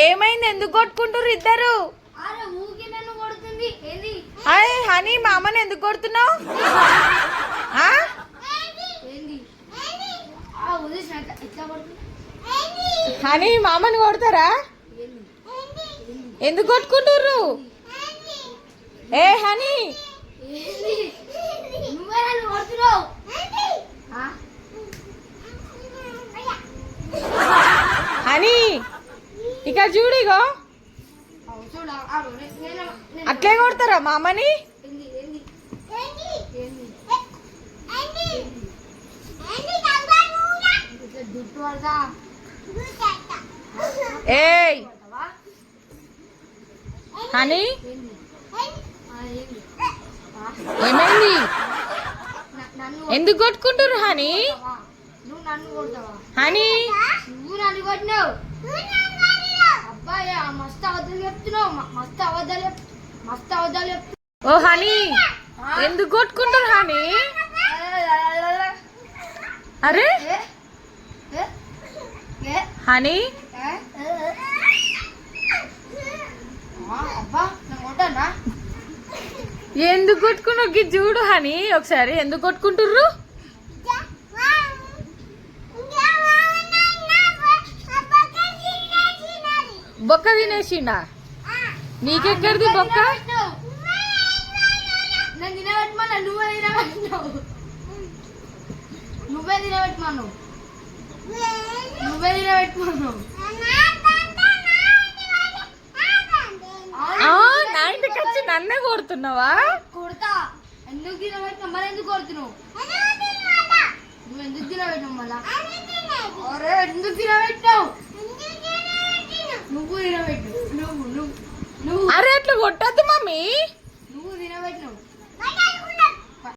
ఏమైంది? ఎందుకు కొట్టుకుంటారు ఇద్దరు? అరే హనీ, మా అమ్మని ఎందుకు కొడుతున్నావు? హనీ, మా అమ్మని కొడతారా? ఎందుకు కొట్టుకుంటుర్రు? ఏ హనీ, హనీ ఇక చూడిగో, అట్లే కొడతారా మా అమ్మని? ఏయ్ హనీ, ఏమైంది? ఎందుకు కొట్టుకుంటారు హనీ? హనీ, ఓ హనీ, ఎందుకు కొట్టుకుంటారు హనీ? అరే హనీ, ఎందుకు కొట్టుకున్నారు? చూడు హనీ ఒకసారి, ఎందుకు కొట్టుకుంటుర్రు? బొక్క తినేసిండా? నీకెక్కడిది బొక్క? నువ్వే తినబెట్టుమను. నా ఇంటికి వచ్చి నన్నే కొడుతున్నావా? కొడతా. ఎందుకు తినబెట్టినావు? మళ్ళీ ఎందుకు కొడుతున్నావు? నువ్వు ఎందుకు తినబెట్టినావు? మళ్ళా ఎందుకు తినబెట్టినావు? నువ్వు తినబెట్టు. నువ్వు అరే అట్లా కొట్టద్దు మమ్మీ.